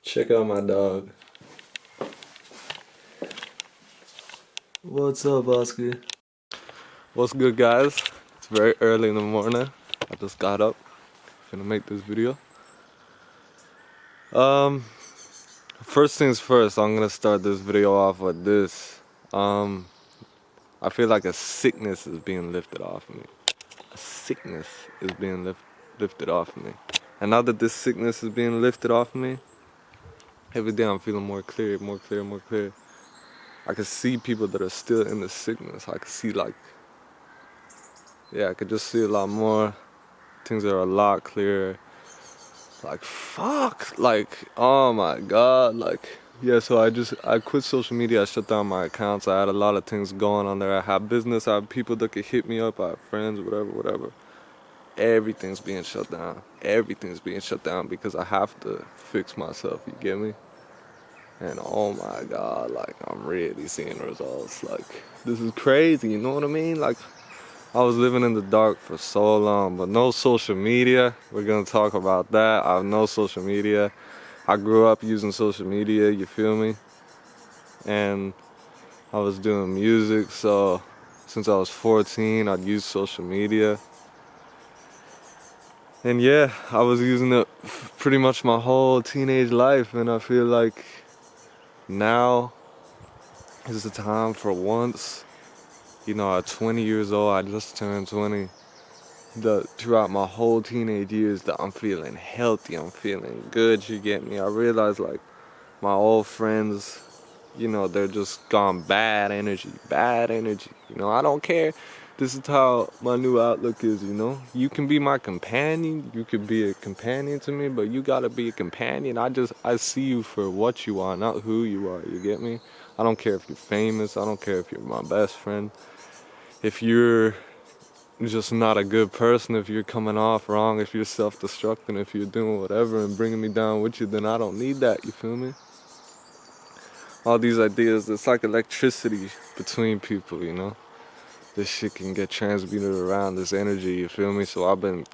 Check out my dog. What's up, Oscar? What's good, guys? It's very early in the morning. I just got up. Finna make this video. First things first, I'm gonna start this video off with this. I feel like a sickness is being lifted off of me. A sickness is being lifted off of me. And now that this sickness is being lifted off of me, every day I'm feeling more clear, more clear, more clear. I can see people that are still in the sickness. I can see I could just see a lot more. Things are a lot clearer. Like, fuck, like, oh my God, like, yeah, so I quit social media, I shut down my accounts, I had a lot of things going on there, I have business, I have people that could hit me up, I have friends, whatever. Everything's being shut down because I have to fix myself, you get me? And oh my God, like, I'm really seeing results, like, this is crazy, you know what I mean? Like, I was living in the dark for so long, but no social media. We're gonna talk about that. I have no social media. I grew up using social media, you feel me? And I was doing music, so since I was 14, I'd use social media. And yeah, I was using it pretty much my whole teenage life, and I feel like now is the time for once. You know, at 20 years old, I just turned 20. Throughout my whole teenage years, that I'm feeling healthy, I'm feeling good, you get me? I realized, like, my old friends, you know, they're just gone bad energy, you know? I don't care. This is how my new outlook is, you know? You can be my companion, you could be a companion to me, but you gotta be a companion. I see you for what you are, not who you are, you get me? I don't care if you're famous, I don't care if you're my best friend. If you're just not a good person, if you're coming off wrong, if you're self-destructing, if you're doing whatever and bringing me down with you, then I don't need that, you feel me? All these ideas, it's like electricity between people, you know? This shit can get transmuted around, this energy, you feel me? So I've been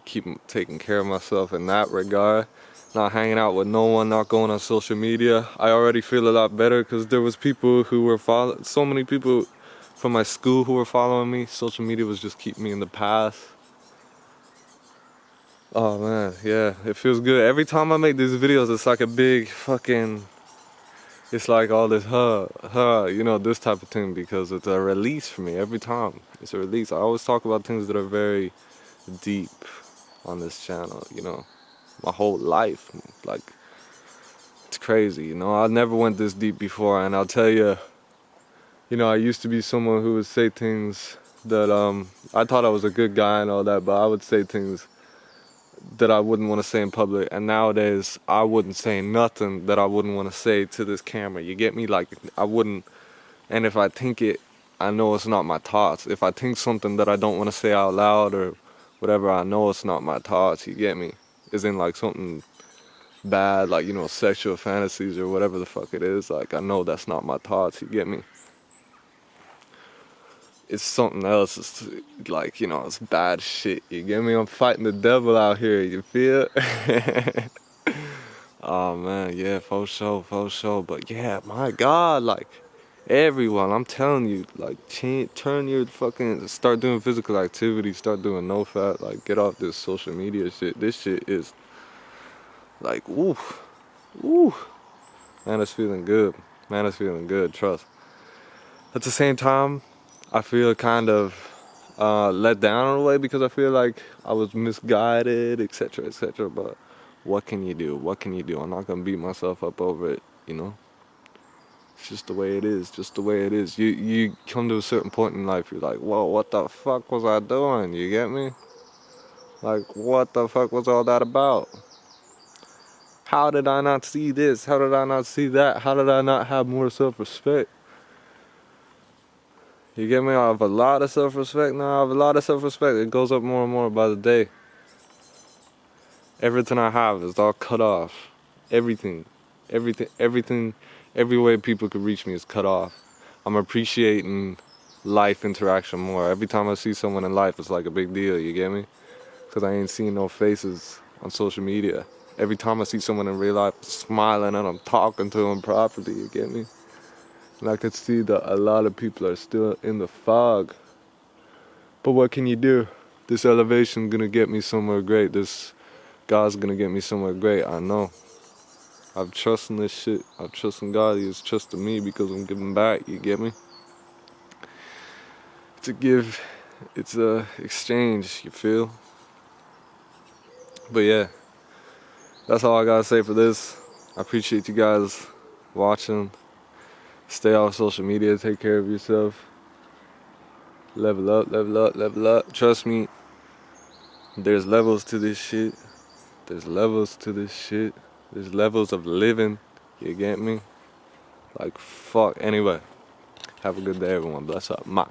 taking care of myself in that regard. Not hanging out with no one, not going on social media. I already feel a lot better because there was people who were so many people from my school who were following me. Social media was just keeping me in the past. Oh man, yeah, it feels good. Every time I make these videos, it's like a big fucking, it's like all this you know, this type of thing, because it's a release for me every time. It's a release. I always talk about things that are very deep on this channel, you know, my whole life. Like, it's crazy, you know, I never went this deep before, and I'll tell you, you know, I used to be someone who would say things that, I thought I was a good guy and all that, but I would say things that I wouldn't want to say in public, and nowadays I wouldn't say nothing that I wouldn't want to say to this camera, you get me? Like, I wouldn't, and if I think it, I know it's not my thoughts. If I think something that I don't want to say out loud or whatever, I know it's not my thoughts, you get me? It's in like something bad, like, you know, sexual fantasies or whatever the fuck it is, like, I know that's not my thoughts, you get me? It's something else. It's like, you know, it's bad shit, you get me? I'm fighting the devil out here, you feel? Oh man, yeah, for sure. But yeah, my God, like, everyone, I'm telling you, like, turn your fucking, start doing physical activity, start doing no fat, like, get off this social media shit. This shit is like, ooh, man, it's feeling good. Man, it's feeling good, trust. At the same time, I feel kind of let down in a way, because I feel like I was misguided, etc., but what can you do? I'm not gonna beat myself up over it, you know? It's just the way it is, You come to a certain point in life, you're like, whoa, what the fuck was I doing? You get me? Like, what the fuck was all that about? How did I not see this? How did I not see that? How did I not have more self-respect? You get me? I have a lot of self-respect now. I have a lot of self-respect. It goes up more and more by the day. Everything I have is all cut off. Everything, every way people could reach me is cut off. I'm appreciating life interaction more. Every time I see someone in life, it's like a big deal, you get me? Because I ain't seen no faces on social media. Every time I see someone in real life, I'm smiling and I'm talking to them properly, you get me? And I can see that a lot of people are still in the fog. But what can you do? This elevation gonna get me somewhere great. This God's gonna get me somewhere great, I know. I'm trusting this shit. I'm trusting God. He's trusting me because I'm giving back, you get me? It's a give, it's a exchange, you feel? But yeah, that's all I gotta say for this. I appreciate you guys watching. Stay off social media, take care of yourself. Level up, level up, level up. Trust me, there's levels to this shit. There's levels to this shit. There's levels of living. You get me? Like, fuck. Anyway, have a good day, everyone. Bless up. Ma.